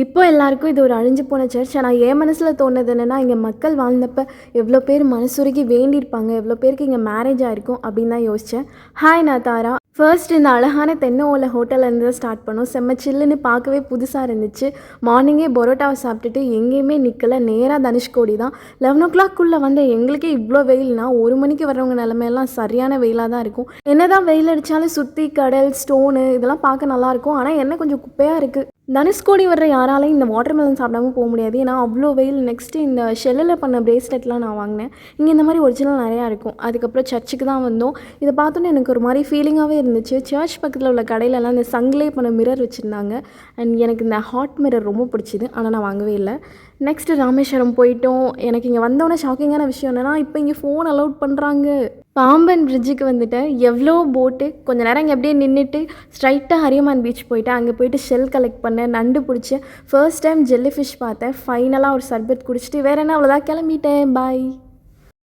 இப்போ எல்லாருக்கும் இது ஒரு அழிஞ்சு போன சர்ச். ஆனா என் மனசுல தோணுனது என்னன்னா, இங்க மக்கள் வாழ்ந்தப்ப எவ்வளோ பேர் மனசுருகி வேண்டியிருப்பாங்க, எவ்வளோ பேருக்கு இங்க மேரேஜ் ஆயிருக்கும் அப்படின்னு தான் யோசிச்சேன். ஹாய் நான் தாரா. ஃபர்ஸ்ட் இந்த அழகான தென்னை ஓலை ஹோட்டல்லேருந்து தான் ஸ்டார்ட் பண்ணோம். செம்ம சில்லுன்னு பார்க்கவே புதுசா இருந்துச்சு. மார்னிங்கே பரோட்டாவை சாப்பிட்டுட்டு எங்கேயுமே நிக்கல. நேரா தனுஷ்கோடி தான். 11:00க்குள்ள வந்த எங்களுக்கே இவ்ளோ வெயில்னா, 1 மணிக்கு வர்றவங்க நிலைமையெல்லாம் சரியான வெயிலா தான் இருக்கும். என்னதான் வெயில் அடிச்சாலும் சுத்தி கடல், ஸ்டோனு இதெல்லாம் பார்க்க நல்லாயிருக்கும். ஆனா என்ன கொஞ்சம் குப்பையா இருக்கு. தனுஷ்கோடி வர்ற யாராலையும் இந்த வாட்டர்மெலன் சாப்பிடாம போ முடியாது. ஏன்னா அவ்வளோ வெயில். நெக்ஸ்ட்டு இந்த ஷெல்லில் பண்ண பிரேஸ்லெட்லாம் நான் வாங்கினேன். இங்கே இந்த மாதிரி ஒரிஜினல் நிறையா இருக்கும். அதுக்கப்புறம் சர்ச்சுக்கு தான் வந்தோம். இதை பார்த்தோன்னே எனக்கு ஒரு மாதிரி ஃபீலிங்காகவே இருந்துச்சு. சர்ச் பக்கத்தில் உள்ள கடையிலலாம் இந்த சங்கிலே பண்ண மிரர் வச்சுருந்தாங்க. அண்ட் எனக்கு இந்த ஹாட் மிரர் ரொம்ப பிடிச்சிது. ஆனால் நான் வாங்கவே இல்லை. நெக்ஸ்ட்டு ராமேஸ்வரம் போயிட்டோம். எனக்கு இங்கே வந்தோடனே ஷாக்கிங்கான விஷயம் என்னென்னா, இப்போ இங்கே ஃபோன் அலோட் பண்ணுறாங்க. பாம்பன் பிரிட்ஜுக்கு வந்துட்டேன். எவ்வளோ போட்டு கொஞ்ச நேரம் இங்கே அப்படியே நின்றுட்டு ஸ்ட்ரைட்டாக ஹரியமான் பீச் போயிட்டேன். அங்கே போயிட்டு ஷெல் கலெக்ட் பண்ணேன், நண்டு பிடிச்சேன். ஃபர்ஸ்ட் டைம் ஜெல்லி ஃபிஷ் பார்த்தேன். ஃபைனலாக ஒரு சர்பத் குடிச்சிட்டு வேறு என்ன அவ்வளோதான் கிளம்பிட்டேன். பாய்.